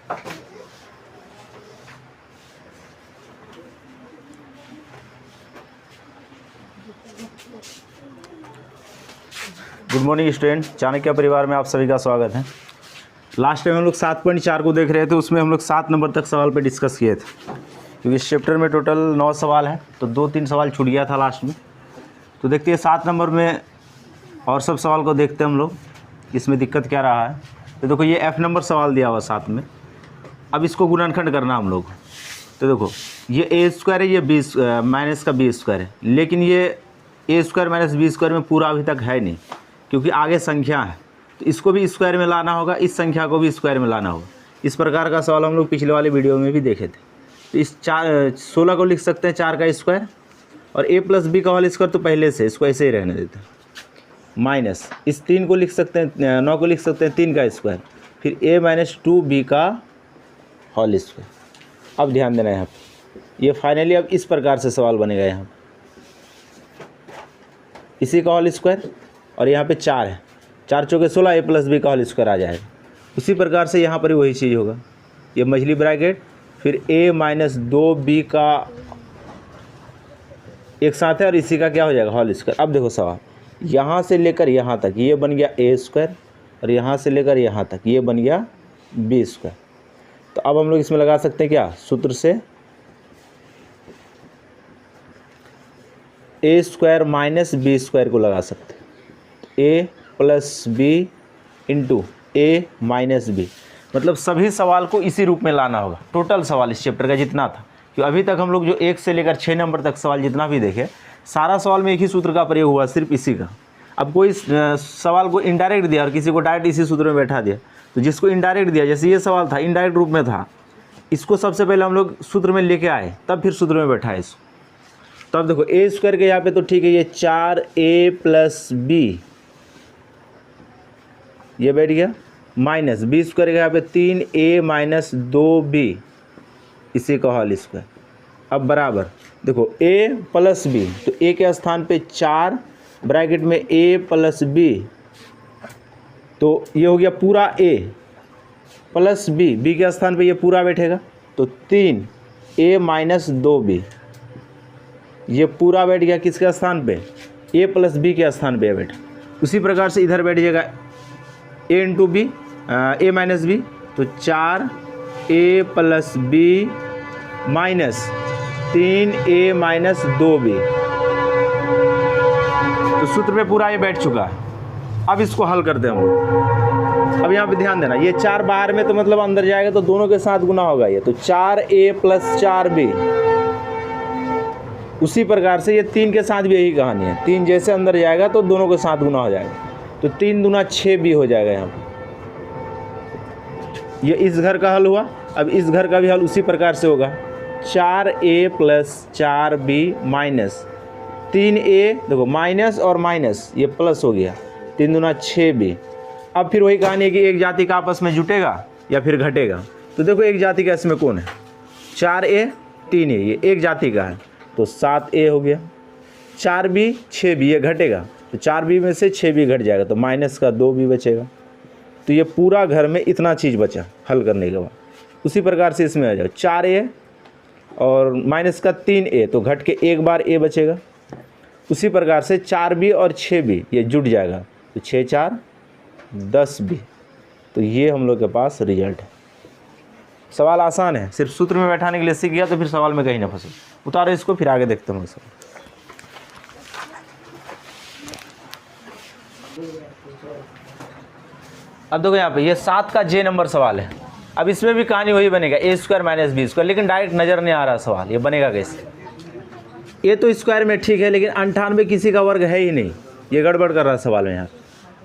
Good morning student, Chanakya परिवार में आप सभी का स्वागत है। लास्ट टाइम हम लोग 7.4 को देख रहे थे, उसमें हम लोग 7 नंबर तक सवाल पे डिस्कस किए थे, क्योंकि इस चैप्टर में टोटल 9 सवाल है, तो 2-3 सवाल छूट गया था लास्ट में। तो देखते हैं 7 नंबर में और सब सवाल को देखते हैं हम लोग, इसमें दिक्कत क्या रहा है। तो देखो ये F नंबर सवाल दिया हुआ 7 में। अब इसको गुणनखंड करना हम लोग। तो देखो ये a² है, ये b माइनस का b² है, लेकिन ये a² माइनस b² में पूरा अभी तक है नहीं, क्योंकि आगे संख्या है, तो इसको भी स्क्वायर में लाना होगा, इस संख्या को भी स्क्वायर में लाना होगा। इस प्रकार का सवाल हम लोग पिछले वाले वीडियो में भी देखे थे। तो इस 16 को लिख सकते हैं 4 का स्क्वायर, और a प्लस b का होल स्क्वायर तो पहले से, इसको ऐसे ही रहने देते हैं, माइनस इस 3 को लिख सकते हैं, 9 को लिख सकते हैं 3 का स्क्वायर, फिर a माइनस 2b का होल स्क्वायर। अब ध्यान देना है यहाँ पर, ये फाइनली अब इस प्रकार से सवाल बनेगा। यहाँ इसी का होल स्क्वायर, और यहाँ पे 4 है, 4 चौके 16, a प्लस b का होल स्क्वायर आ जाएगा। उसी प्रकार से यहाँ पर भी वही चीज़ होगा, ये मछली ब्रैकेट, फिर a माइनस 2b का एक साथ है, और इसी का क्या हो जाएगा, होल स्क्वायर। अब देखो सवाल, यहाँ से लेकर यहाँ तक ये बन गया a², और यहाँ से लेकर यहाँ तक ये बन गया b²। तो अब हम लोग इसमें लगा सकते हैं क्या, सूत्र से a² माइनस b² को लगा सकते हैं, a plus b into a minus b। मतलब सभी सवाल को इसी रूप में लाना होगा। टोटल सवाल इस चैप्टर का जितना था, क्योंकि अभी तक हम लोग जो 1 से लेकर 6 नंबर तक सवाल जितना भी देखे, सारा सवाल में एक ही सूत्र का प्रयोग हुआ, सिर्फ इसी का। अब कोई सवाल को इनडायरेक्ट दिया और किसी को डायरेक्ट इसी सूत्र में बैठा दिया, तो जिसको इनडायरेक्ट दिया, जैसे ये सवाल था इनडायरेक्ट रूप में था, इसको सबसे पहले हम लोग सूत्र में लेके आए, तब फिर सूत्र में बैठाए इसको। तो अब देखो a² के यहाँ पे तो ठीक है, ये 4a प्लस b ये बैठ गया, माइनस b² के यहाँ पे 3a माइनस 2b इसी का होल स्क्वायर। अब बराबर देखो a प्लस b, तो a के स्थान पे 4 ब्रैकेट में a प्लस b, तो ये हो गया पूरा a प्लस b के स्थान पे ये पूरा बैठेगा, तो 3a माइनस 2b ये पूरा बैठ गया किसके स्थान पे, a प्लस b के स्थान पे बैठा। उसी प्रकार से इधर बैठ जाएगा a into b, a minus b, तो 4a plus b minus 3a minus 2b, तो सूत्र में पूरा ये बैठ चुका है। अब इसको हल करते हैं हम लोग। अब यहाँ पे ध्यान देना, ये 4 बाहर में, तो मतलब अंदर जाएगा तो दोनों के साथ गुना होगा ये, तो 4a प्लस 4b। उसी प्रकार से ये 3 के साथ भी यही कहानी है, 3 जैसे अंदर जाएगा तो दोनों के साथ गुना हो जाएगा, तो 3 दूना 6b हो जाएगा यहाँ पे। ये इस घर का हल हुआ। अब इस घर का भी हल उसी प्रकार से होगा, 4a plus 4b minus 3a, देखो माइनस और माइनस ये प्लस हो गया, 3 दूना 6b। अब फिर वही कहानी है कि एक जाति का आपस में जुटेगा या फिर घटेगा। तो देखो एक जाति का इसमें कौन है, 4a 3a, ये एक जाति का है, तो 7a हो गया। 4b 6b ये घटेगा, तो 4b में से 6b घट जाएगा, तो माइनस का 2b बचेगा। तो ये पूरा घर में इतना चीज़ बचा हल करने के बाद। उसी प्रकार से इसमें आ जाओ, 4a और माइनस का 3a, तो घट के एक बार a बचेगा। उसी प्रकार से 4b और 6b ये जुट जाएगा, तो 6 4 10b। तो ये हम लोग के पास रिजल्ट है। सवाल आसान है, सिर्फ सूत्र में बैठाने के लिए सीख गया तो फिर सवाल में कहीं ना फंसे। उतारो इसको, फिर आगे देखते हैं सवाल। अब देखो यहाँ पे ये 7 का J नंबर सवाल है। अब इसमें भी कहानी वही बनेगा, a² माइनस b², लेकिन डायरेक्ट नज़र नहीं आ रहा सवाल, ये बनेगा कैसे। ये तो स्क्वायर में ठीक है, लेकिन 98 किसी का वर्ग है ही नहीं, ये गड़बड़ कर रहा है सवाल में यहाँ।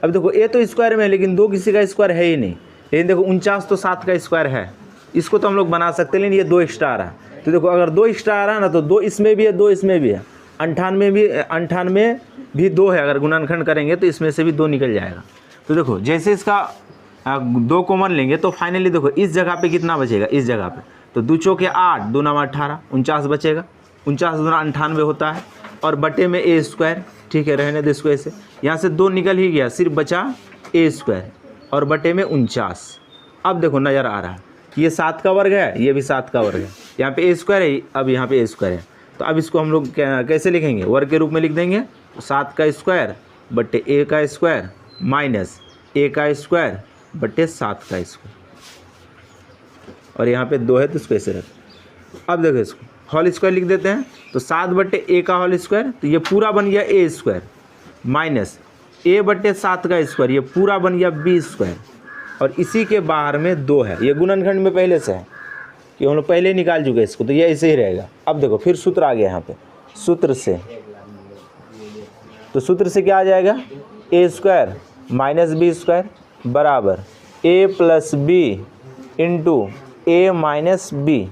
अब देखो ये तो स्क्वायर में है, लेकिन 2 किसी का स्क्वायर है ही नहीं। लेकिन देखो 49 तो 7 का स्क्वायर है, इसको तो हम लोग बना सकते हैं, लेकिन ये 2 एक्स्ट्रा आ रहा है। तो देखो अगर 2 एक्स्ट्रा आ रहा है ना, तो 2 इसमें भी है, 2 इसमें भी है, 98 भी 2 है। अगर गुणनखंड करेंगे तो इसमें से भी 2 निकल जाएगा। तो देखो जैसे इसका 2 कॉमन लेंगे, तो फाइनली देखो इस जगह पे कितना बचेगा, इस जगह पे तो 2 चौके 8, 2 9 18, 49 बचेगा। 49 दूना 98 होता है, और बटे में a², ठीक है रहने दो इसको ऐसे। यहाँ से 2 निकल ही गया, सिर्फ बचा a² और बटे में 49। अब देखो नज़र आ रहा है, कि ये 7 का वर्ग है, ये भी 7 का वर्ग है, यहाँ पे a² है, अब यहाँ पे a² है। तो अब इसको हम लोग कैसे लिखेंगे, वर्ग के रूप में लिख देंगे। 7 का स्क्वायर बट्टे a का स्क्वायर माइनस a का स्क्वायर बट्टे 7 का स्क्वायर, और यहाँ पे 2 है तो इसको ऐसे रख। अब देखो इसको होल स्क्वायर लिख देते हैं, तो 7 बट्टे a का होल स्क्वायर, तो ये पूरा बन गया a² माइनस a बट्टे 7 का स्क्वायर, ये पूरा बन गया b², और इसी के बाहर में 2 है। ये गुणनखंड में पहले से है कि हम लोग पहले ही निकाल चुके इसको, तो ये ऐसे ही रहेगा। अब देखो फिर सूत्र आ गया यहाँ पे, सूत्र से, तो सूत्र से क्या आ जाएगा, a² माइनस b² बराबर a plus b into a minus b.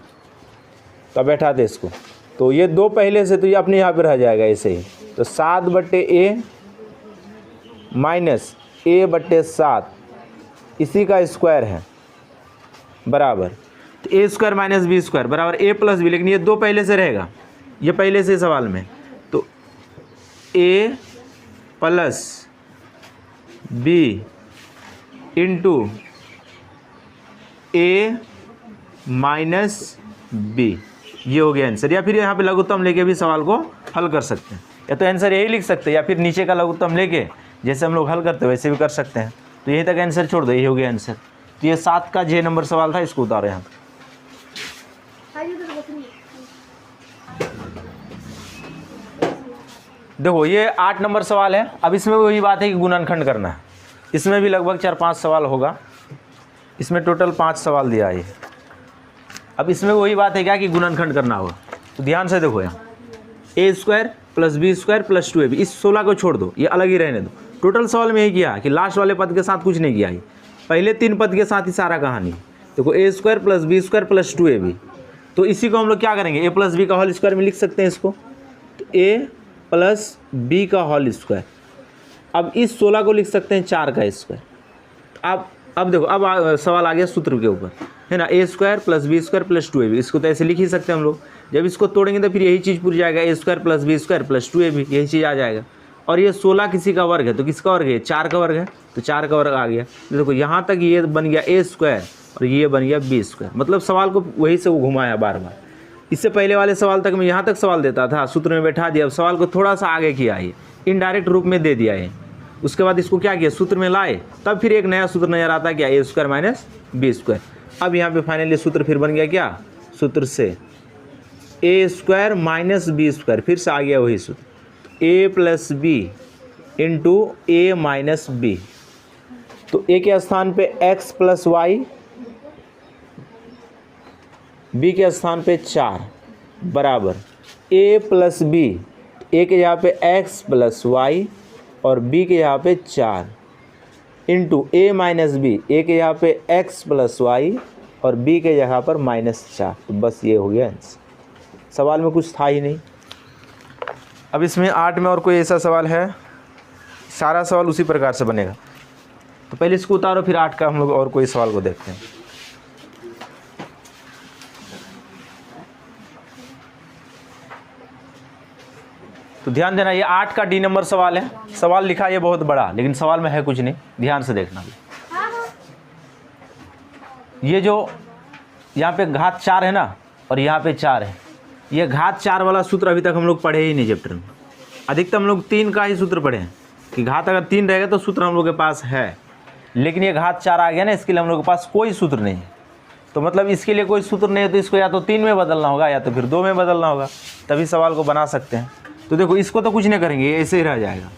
तो बैठा दे इसको, तो ये 2 पहले से, तो ये अपने यहाँ पे रह जाएगा ऐसे ही। तो 7 बट्टे a माइनस a बट्टे 7 इसी का स्क्वायर है बराबर, तो a² माइनस b² बराबर a प्लस बी, लेकिन ये 2 पहले से रहेगा, ये पहले से सवाल में, तो a plus b into a minus b, ये हो गया आंसर। या फिर यहाँ पे लघुत्तम लेके भी सवाल को हल कर सकते हैं, या तो आंसर यही लिख सकते हैं, या फिर नीचे का लघुत्तम लेके जैसे हम लोग हल करते हैं वैसे भी कर सकते हैं। तो यही तक आंसर छोड़ दो, यही हो गया आंसर। तो ये 7 का जे नंबर सवाल था, इसको उतारो यहाँ। देखो ये 8 नंबर सवाल है। अब इसमें वही बात है कि गुणनखंड करना है, इसमें भी लगभग 4-5 सवाल होगा, इसमें टोटल 5 सवाल दिया है। अब इसमें वही बात है क्या कि गुणनखंड करना होगा। तो ध्यान से देखो यहाँ, a² plus b² plus 2ab, इस 16 को छोड़ दो, ये अलग ही रहने दो। टोटल सवाल में यही किया कि लास्ट वाले पद के साथ कुछ नहीं किया है, पहले 3 पद के साथ ही सारा कहानी। देखो a² plus b² plus 2ab, तो इसी को हम लोग क्या करेंगे, a प्लस बी का होल स्क्वायर में लिख सकते हैं इसको, तो a प्लस बी का होल स्क्वायर। अब इस 16 को लिख सकते हैं 4 का स्क्वायर। अब देखो, अब सवाल आ गया सूत्र के ऊपर, है ना, a² plus b² plus 2ab, इसको तो ऐसे लिख ही सकते हैं हम लोग। जब इसको तोड़ेंगे तो फिर यही चीज़ पूरी जाएगा, a² plus b² plus 2ab, यही चीज़ आ जाएगा। और ये 16 किसी का वर्ग है, तो किसका वर्ग है, 4 का वर्ग है, तो 4 का वर्ग आ गया। तो देखो यहाँ तक ये बन गया a² और ये बन गया b², मतलब सवाल को वही से वो घुमाया बार बार। इससे पहले वाले सवाल तक मैं यहाँ तक सवाल देता था, सूत्र में बैठा दिया, अब सवाल को थोड़ा सा आगे किया है, इनडायरेक्ट रूप में दे दिया है। उसके बाद इसको क्या किया, सूत्र में लाए, तब फिर एक नया सूत्र नजर आता है क्या, a² माइनस b²। अब यहाँ पे फाइनली सूत्र फिर बन गया क्या, सूत्र से a² माइनस b², फिर से आ गया वही सूत्र, a plus b into a minus b. तो a के स्थान पे x प्लस वाई, b के स्थान पे 4 बराबर a प्लस बी, a के यहाँ पे x प्लस वाई और b के यहाँ पे 4 into a minus b, a के यहाँ पे x प्लस वाई और b के यहाँ पर -4। तो बस ये हो गया आंसर, सवाल में कुछ था ही नहीं। अब इसमें 8 में और कोई ऐसा सवाल है, सारा सवाल उसी प्रकार से बनेगा। तो पहले इसको उतारो, फिर 8 का हम लोग और कोई सवाल को देखते हैं। तो ध्यान देना, ये 8 का डी नंबर सवाल है। सवाल लिखा ये बहुत बड़ा, लेकिन सवाल में है कुछ नहीं, ध्यान से देखना। ये जो यहाँ पे घात 4 है ना, और यहाँ पे 4 है, ये घात 4 वाला सूत्र अभी तक हम लोग पढ़े ही नहीं चैप्टर में। अधिकतम हम लोग 3 का ही सूत्र पढ़े हैं कि घात अगर 3 रहेगा तो सूत्र हम लोग के पास है, लेकिन ये घात 4 आ गया ना, इसके लिए हम लोग के पास कोई सूत्र नहीं है। तो मतलब इसके लिए कोई सूत्र नहीं है, तो इसको या तो 3 में बदलना होगा या तो फिर 2 में बदलना होगा, तभी सवाल को बना सकते हैं। तो देखो इसको तो कुछ नहीं करेंगे, ऐसे ही रह जाएगा,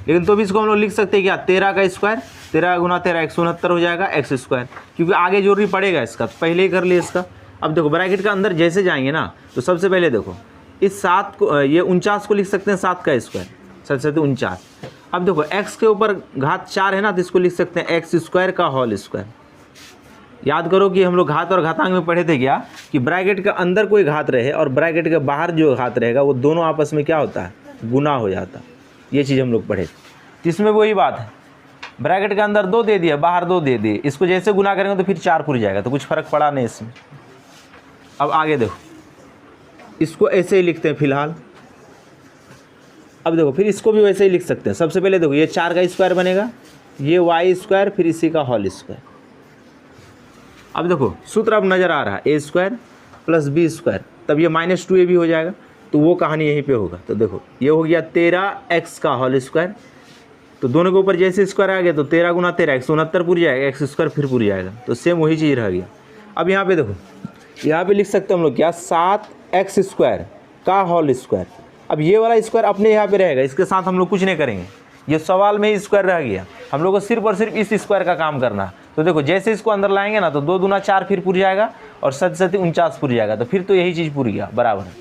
लेकिन तो भी इसको हम लोग लिख सकते हैं क्या, 13 का स्क्वायर, 13 गुना 13 169 हो जाएगा x², क्योंकि आगे जरूरी पड़ेगा इसका, तो पहले ही कर लिए इसका। अब देखो ब्रैकेट का अंदर जैसे जाएंगे ना, तो सबसे पहले देखो इस 7 को, ये 49 को लिख सकते हैं 7 का स्क्वायर, 7×7 = 49। अब देखो x के ऊपर घात 4 है ना, तो इसको लिख सकते हैं x² का होल स्क्वायर। याद करो कि हम लोग घात और घातांक में पढ़े थे क्या, कि ब्रैकेट के अंदर कोई घात रहे और ब्रैकेट के बाहर जो घात रहेगा वो दोनों आपस में क्या होता है, गुना हो जाता है। ये चीज़ हम लोग पढ़े। तो इसमें वही बात है, ब्रैकेट के अंदर 2 दे दिया, बाहर 2 दे दिए, इसको जैसे गुना करेंगे तो फिर 4 पूरी जाएगा, तो कुछ फ़र्क पड़ा नहीं इसमें। अब आगे देखो, इसको ऐसे ही लिखते हैं फिलहाल। अब देखो फिर इसको भी वैसे ही लिख सकते हैं। सबसे पहले देखो ये 4 का स्क्वायर बनेगा, ये y², फिर इसी का होल स्क्वायर। अब देखो सूत्र अब नज़र आ रहा है, ए स्क्वायर प्लस बी स्क्वायर, तब ये माइनस 2ab हो जाएगा, तो वो कहानी यहीं पे होगा। तो देखो ये हो गया 13x का होल स्क्वायर, तो दोनों के ऊपर जैसे स्क्वायर आ गया तो 13 गुना 13 169 पूरी जाएगा, एक्स स्क्वायर फिर पूरी जाएगा, तो सेम वही चीज़ रह गया। अब यहाँ पे देखो, यहाँ पे लिख सकते हैं हम लोग क्या, 7x स्क्वायर का होल स्क्वायर। अब ये वाला स्क्वायर अपने यहाँ पे रहेगा, इसके साथ हम लोग कुछ नहीं करेंगे, ये सवाल में ही स्क्वायर रह गया, हम लोग को सिर्फ और सिर्फ इस स्क्वायर का काम करना है। तो देखो जैसे इसको अंदर लाएंगे ना, तो 2 दूना 4 फिर पूरी जाएगा और 7 7 49 पूरी जाएगा, तो फिर तो यही चीज़ पूरी गया, बराबर है।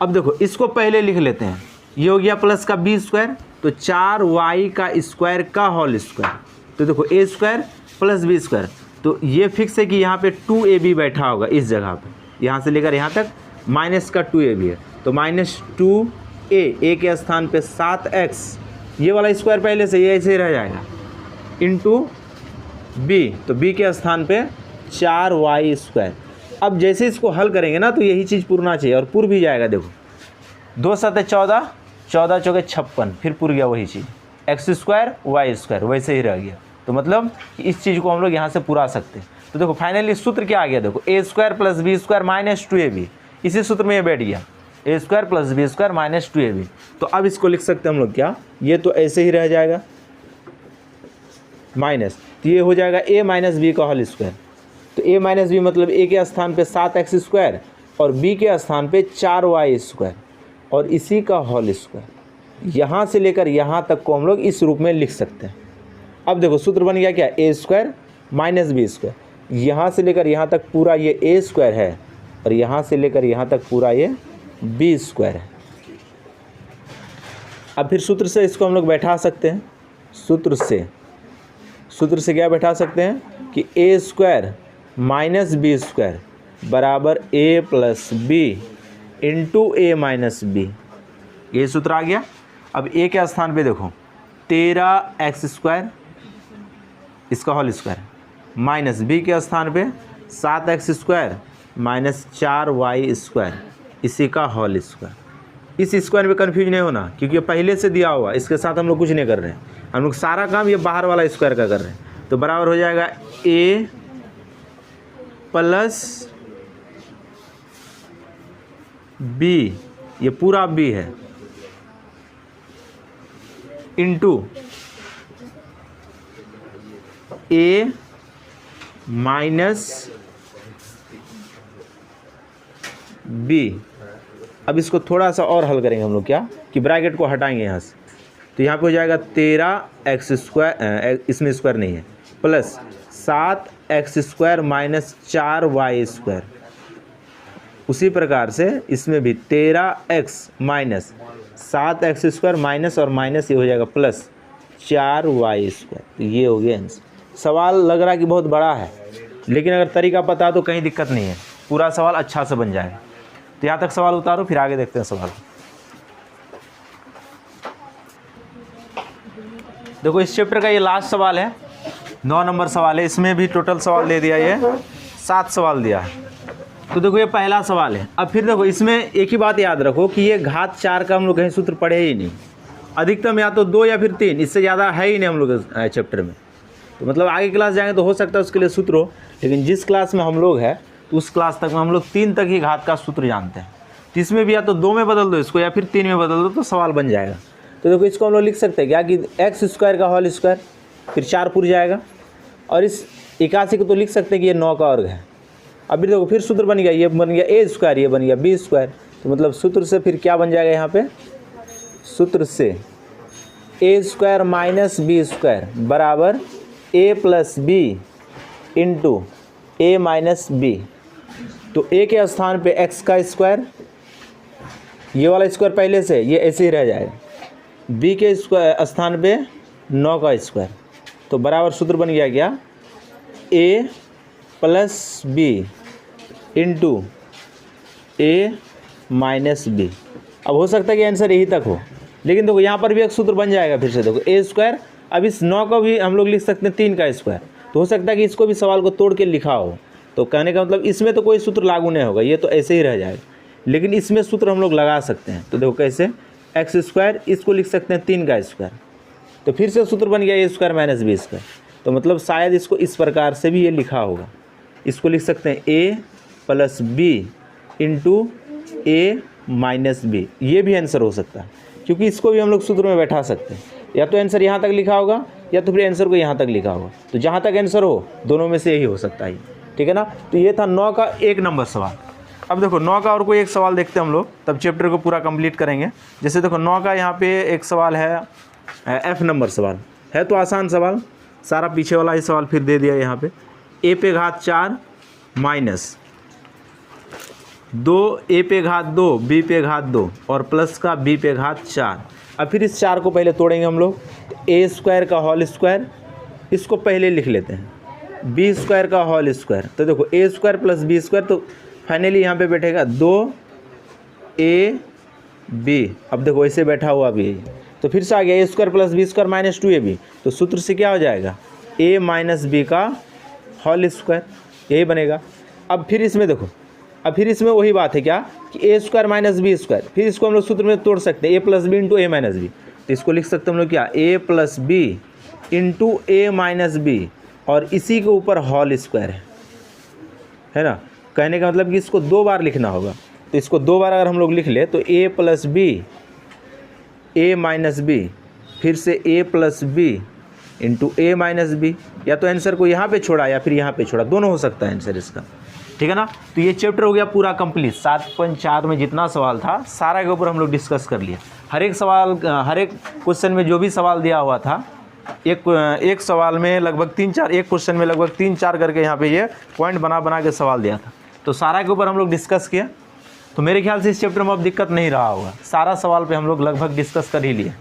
अब देखो इसको पहले लिख लेते हैं, ये हो गया प्लस का बी स्क्वायर, तो 4y का स्क्वायर का होल स्क्वायर। तो देखो ए स्क्वायर प्लस बी स्क्वायर, तो ये फिक्स है कि यहाँ पे 2ab बैठा होगा इस जगह पे, यहाँ से लेकर यहाँ तक माइनस का 2ab है, तो माइनस 2a के स्थान पे 7x, ये वाला स्क्वायर पहले से ये ऐसे ही रह जाएगा, इंटू b, तो b के स्थान पे 4y स्क्वायर। अब जैसे इसको हल करेंगे ना, तो यही चीज़ पूरना चाहिए, और पूर भी जाएगा। देखो 2 7 14, 14 चौके 56, फिर पूर गया वही चीज़, एक्स स्क्वायर वाई स्क्वायर वैसे ही रह गया। तो मतलब इस चीज़ को हम लोग यहाँ से पूरा सकते हैं। तो देखो फाइनली सूत्र क्या आ गया, देखो ए square plus B square minus 2ab, इसी सूत्र में ये बैठ गया, A square plus B square minus 2ab। तो अब इसको लिख सकते हैं हम लोग क्या, ये तो ऐसे ही रह जाएगा माइनस, तो ये हो जाएगा a माइनस बी का होल स्क्वायर। तो a माइनस बी मतलब a के स्थान पे 7x स्क्वायर और b के स्थान पे 4y स्क्वायर और इसी का होल स्क्वायर। यहाँ से लेकर यहाँ तक को हम लोग इस रूप में लिख सकते हैं। अब देखो सूत्र बन गया क्या, a square minus b square, यहाँ से लेकर यहाँ तक पूरा ये a स्क्वायर है और यहाँ से लेकर यहाँ तक पूरा ये b स्क्वायर है। अब फिर सूत्र से इसको हम लोग बैठा सकते हैं, सूत्र से क्या बैठा सकते हैं कि a square minus b square बराबर a plus b into a minus b, ये सूत्र आ गया। अब a के स्थान पे देखो 13x स्क्वायर इसका होल स्क्वायर माइनस b के स्थान पे 7x square minus 4y square इसी का होल स्क्वायर। इस स्क्वायर में कन्फ्यूज नहीं होना, क्योंकि पहले से दिया हुआ, इसके साथ हम लोग कुछ नहीं कर रहे हैं, हम लोग सारा काम ये बाहर वाला स्क्वायर का कर रहे हैं। तो बराबर हो जाएगा a प्लस b, ये पूरा b है, इंटू a माइनस b। अब इसको थोड़ा सा और हल करेंगे हम लोग क्या, कि ब्रैकेट को हटाएंगे यहाँ से, तो यहाँ पे हो जाएगा 13x स्क्वायर, इसमें स्क्वायर नहीं है, plus 7x square minus 4y square. उसी प्रकार से इसमें भी 13x minus 7x square minus और माइनस ये हो जाएगा प्लस 4y स्क्वायर। तो ये हो गया आंसर। सवाल लग रहा है कि बहुत बड़ा है, लेकिन अगर तरीका पता है तो कहीं दिक्कत नहीं है, पूरा सवाल अच्छा से बन जाएगा। तो यहाँ तक सवाल उतारो, फिर आगे देखते हैं सवाल। देखो इस चैप्टर का ये लास्ट सवाल है, 9 नंबर सवाल है, इसमें भी टोटल सवाल दे दिया, ये 7 सवाल दिया है। तो देखो ये पहला सवाल है। अब फिर देखो इसमें एक ही बात याद रखो कि ये घात 4 का हम लोग कहीं सूत्र पढ़े ही नहीं, अधिकतम या तो 2 या फिर 3, इससे ज़्यादा है ही नहीं हम लोग चैप्टर में। तो मतलब आगे क्लास जाएंगे तो हो सकता है उसके लिए सूत्र हो, लेकिन जिस क्लास में हम लोग हैं तो उस क्लास तक में हम लोग 3 तक ही घात का सूत्र जानते हैं। तो इसमें भी या तो 2 में बदल दो इसको या फिर 3 में बदल दो तो सवाल बन जाएगा। तो देखो इसको हम लोग लिख सकते हैं क्या कि एक्स स्क्वायर का होल स्क्वायर, फिर 4 पूर जाएगा, और इस 81 को तो लिख सकते हैं कि ये 9 का वर्ग है। अभी देखो फिर सूत्र बन गया, ये बन गया ए स्क्वायर, ये बन गया बी स्क्वायर। तो मतलब सूत्र से फिर क्या बन जाएगा यहाँ पे, सूत्र से ए स्क्वायर माइनस बी स्क्वायर बराबर ए plus b into a minus b. तो ए के स्थान पे एक्स का स्क्वायर, ये वाला स्क्वायर पहले से ये ऐसे ही रह जाएगा, बी के स्थान पे 9 का स्क्वायर। तो बराबर सूत्र बन गया क्या, ए plus b into a minus B. अब हो सकता है कि आंसर यही तक हो, लेकिन देखो यहाँ पर भी एक सूत्र बन जाएगा फिर से। देखो ए स्क्वायर, अब इस 9 को भी हम लोग लिख सकते हैं 3 का स्क्वायर। तो हो सकता है कि इसको भी सवाल को तोड़ के लिखा हो, तो कहने का मतलब इसमें तो कोई सूत्र लागू नहीं होगा, ये तो ऐसे ही रह जाएगा, लेकिन इसमें सूत्र हम लोग लगा सकते हैं। तो देखो कैसे, एक्स स्क्वायर इसको लिख सकते हैं 3 का स्क्वायर, तो फिर से सूत्र बन गया A square minus b square. तो मतलब शायद इसको इस प्रकार से भी ये लिखा होगा। इसको लिख सकते हैं a plus b into a minus b, ये भी आंसर हो सकता है, क्योंकि इसको भी हम लोग सूत्र में बैठा सकते हैं। या तो आंसर यहाँ तक लिखा होगा या तो फिर आंसर को यहाँ तक लिखा होगा, तो जहाँ तक आंसर हो दोनों में से यही हो सकता है, ठीक है ना। तो ये था 9 का 1 नंबर सवाल। अब देखो 9 का और कोई एक सवाल देखते हैं हम लोग, तब चैप्टर को पूरा कंप्लीट करेंगे। जैसे देखो 9 का यहाँ पे एक सवाल है F नंबर सवाल है, तो आसान सवाल, सारा पीछे वाला ही सवाल फिर दे दिया यहाँ पे। a पे घात 4 माइनस 2 a पे घात 2 b पे घात 2 और प्लस का b पे घात 4। अब फिर इस 4 को पहले तोड़ेंगे हम लोग, a स्क्वायर का होल स्क्वायर, इसको पहले लिख लेते हैं, b स्क्वायर का होल स्क्वायर। तो देखो a square plus b square, तो फाइनली यहाँ पे बैठेगा 2ab। अब देखो ऐसे बैठा हुआ भी है, तो फिर से आ गया a square plus b square minus 2ab, तो सूत्र से क्या हो जाएगा a माइनस b का होल स्क्वायर, यही बनेगा। अब फिर इसमें देखो, अब फिर इसमें वही बात है क्या कि a square minus b square, फिर इसको हम लोग सूत्र में तोड़ सकते हैं a plus b into a minus b, तो इसको लिख सकते हैं हम लोग क्या a plus b into a minus b, और इसी के ऊपर होल स्क्वायर है ना। कहने का मतलब कि इसको 2 बार लिखना होगा, तो इसको 2 बार अगर हम लोग लिख ले तो a plus b a minus b, फिर से a plus b into a minus b, या तो आंसर को यहाँ पे छोड़ा या फिर यहाँ पे छोड़ा, दोनों हो सकता है आंसर इसका, ठीक है ना। तो ये चैप्टर हो गया पूरा कंप्लीट। 7.4 में जितना सवाल था सारा के ऊपर हम लोग डिस्कस कर लिए। हर एक सवाल, हर एक क्वेश्चन में जो भी सवाल दिया हुआ था, एक सवाल में लगभग 3-4, एक क्वेश्चन में लगभग 3-4 करके यहाँ पे ये पॉइंट बना बना के सवाल दिया था, तो सारा के ऊपर हम लोग डिस्कस किया। तो मेरे ख्याल से इस चैप्टर में अब दिक्कत नहीं रहा होगा, सारा सवाल पे हम लोग लगभग डिस्कस कर ही लिए।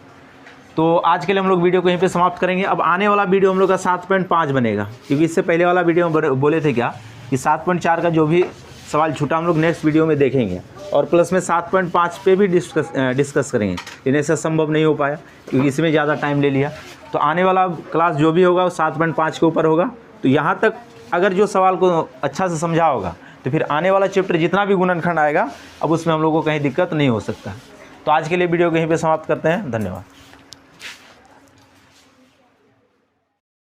तो आज के लिए हम लोग वीडियो को यहीं पे समाप्त करेंगे। अब आने वाला वीडियो हम लोग का 7.5 बनेगा, क्योंकि इससे पहले वाला वीडियो में बोले थे क्या कि 7.4 का जो भी सवाल छूटा हम लोग नेक्स्ट वीडियो में देखेंगे, और प्लस में 7.5 पे भी डिस्कस करेंगे, लेकिन ऐसा संभव नहीं हो पाया क्योंकि इसमें ज़्यादा टाइम ले लिया। तो आने वाला क्लास जो भी होगा वो 7.5 के ऊपर होगा। तो यहाँ तक अगर जो सवाल को अच्छा से समझा होगा तो फिर आने वाला चैप्टर जितना भी गुणनखंड आएगा अब उसमें हम लोग को कहीं दिक्कत नहीं हो सकता। तो आज के लिए वीडियो को यहीं पे समाप्त करते हैं। धन्यवाद।